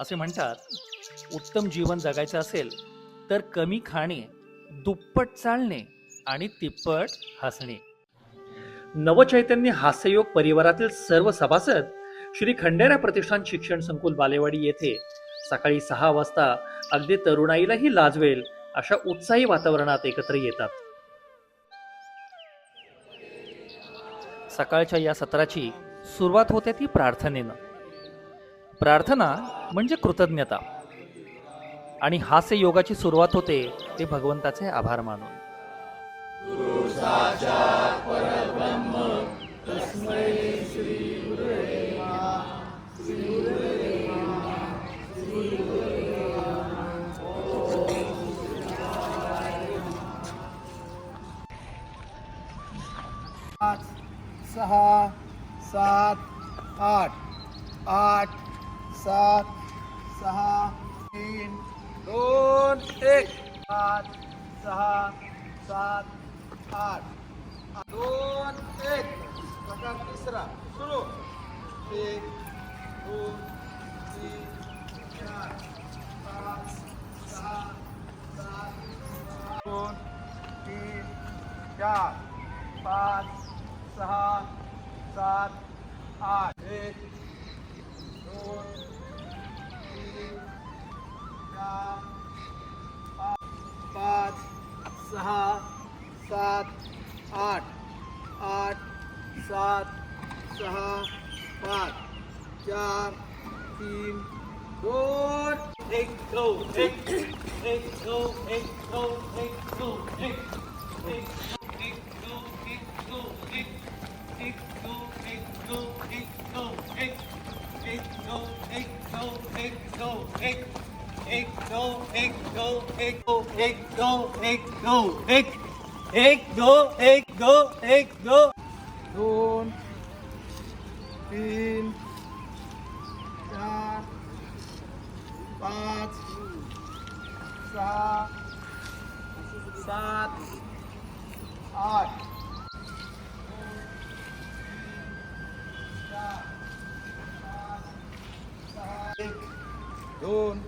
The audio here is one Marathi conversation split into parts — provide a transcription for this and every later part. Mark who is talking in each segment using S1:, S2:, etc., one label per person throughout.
S1: असे म्हणतात, उत्तम जीवन जगायचं असेल तर कमी खाणे, दुप्पट चालणे आणि तिप्पट हसणे. नवचैतन्य हास्ययोग परिवारातील सर्व सभासद श्री खंडेराय प्रतिष्ठान शिक्षण संकुल बालेवाडी येथे सकाळी 6 वाजता अगदी तरुणाईलाही लाजवेल अशा उत्साही वातावरणात एकत्र येतात. सकाळच्या या सत्राची सुरुवात होते ती प्रार्थनेनं. प्रार्थना म्हणजे कृतज्ञता आणि हास्य योगाची सुरुवात होते ते भगवंताचे आभार मानून.
S2: पाच, सहा, सात, आठ, आठ, सात, सहा, तीन, दोन, एक, पाच, सहा, सात, आठ, दोन, एक. प्रकार तिसरा सुरू. एक, दोन, तीन, चार, पाच, सहा, सात, दोन, तीन, चार, पाच, सहा, सात, आठ. एक, दोन, तीन, चार, पाच, सहा, सात, आठ, आठ, सात, सहा, पाच, चार, तीन, दोन, एक, गो, एक, गो, एक, गो, एक, गो, एक, दोन, तीन, चार, पाच, सहा, सात, आठ, एक, दोन,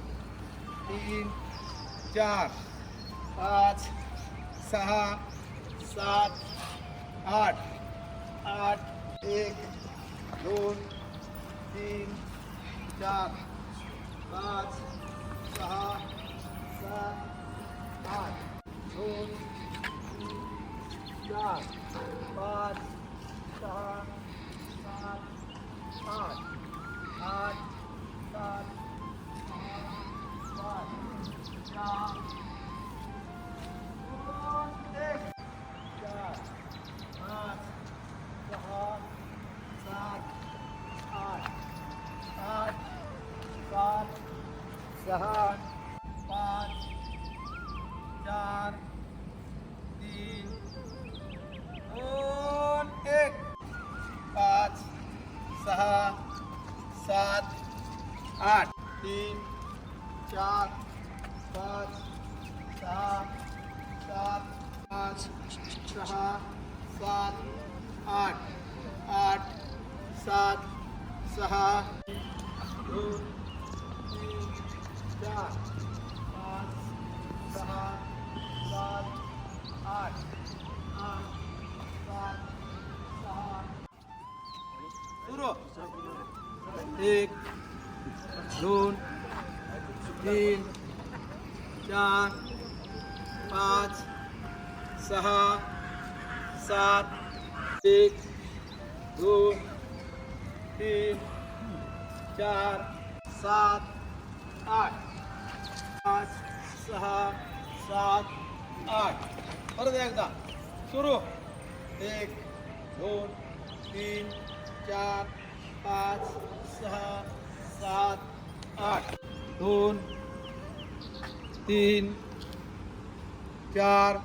S2: तीन, चार, पाच, सहा, सात, आठ, आठ, एक, दोन, तीन, चार, पाच, सहा, सात, आठ, दोन, तीन, चार, पाच, सहा, सात, आठ, आठ, सात, पाच, चार, दोन, एक, चार, पाच, सहा, सात, आठ, आठ, सात, सहा, पाच, चार, तीन, दोन, एक, पाच, सहा, सात, आठ, तीन, चार, पाच, सहा, सात, पाच, सहा, सात, आठ, आठ, सात, सहा, दोन, तीन, चार, पाच, सहा, सात, आठ, आठ, सात, सहा. सुरू. एक, दोन, तीन, चार, पाच, सहा, सात, एक, दोन, तीन, चार, सात, आठ, पाच, सहा, सात, आठ. परत एकदा सुरू. एक, दोन, तीन, चार, पाच, सहा, सात, आठ, दोन, तीन, चार,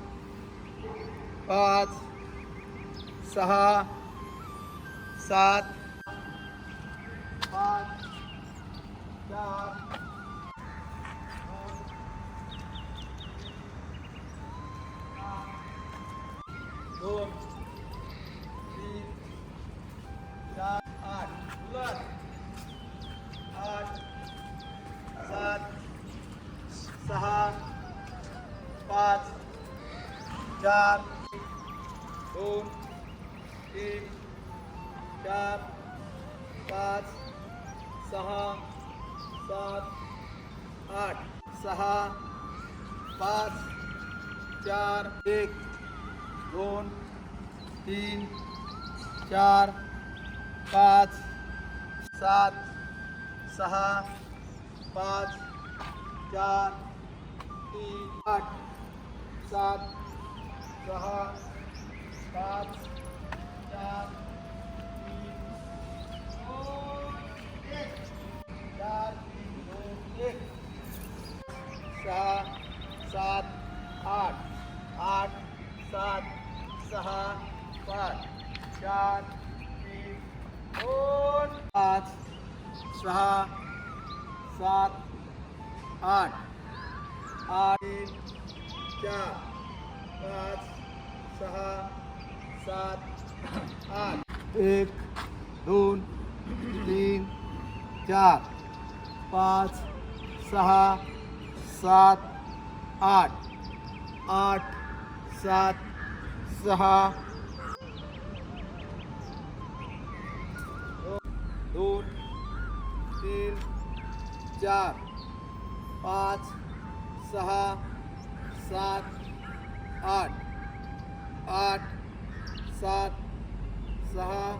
S2: पाच, सहा, सात, पाच, चार, दोन, तीन, चार, आठ, आठ, 4 2 3 4 5 6 7 8 6 5 4 1 2 3 4 5 7 6 5 4 3 8 7 6 5 4 3 2 1 4 3 2 1 6 7 8 8 7 6 5 4 3 2 5 6 7 8 8 3 4 5 6 7 8 1 2 3 4 5 6 7 8 8 7 6 2 3 4 5 6 7 8 8 7 6 5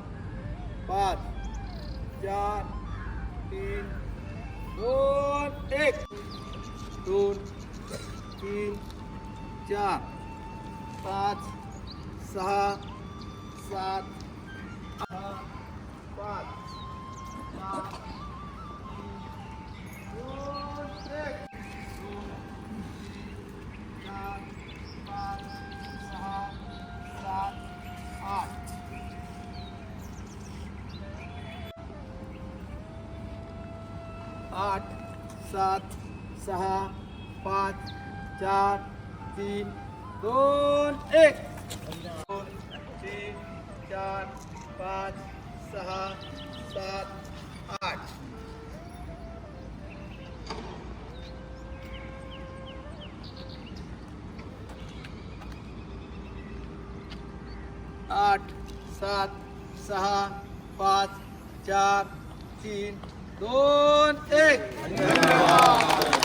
S2: 4 3 2 1 2 3 4 5 6 7 8 5 4 8 7 6 5 4 3 2 1 2 3 4 5 6 7 8 8 7 6 5 4 3 2 1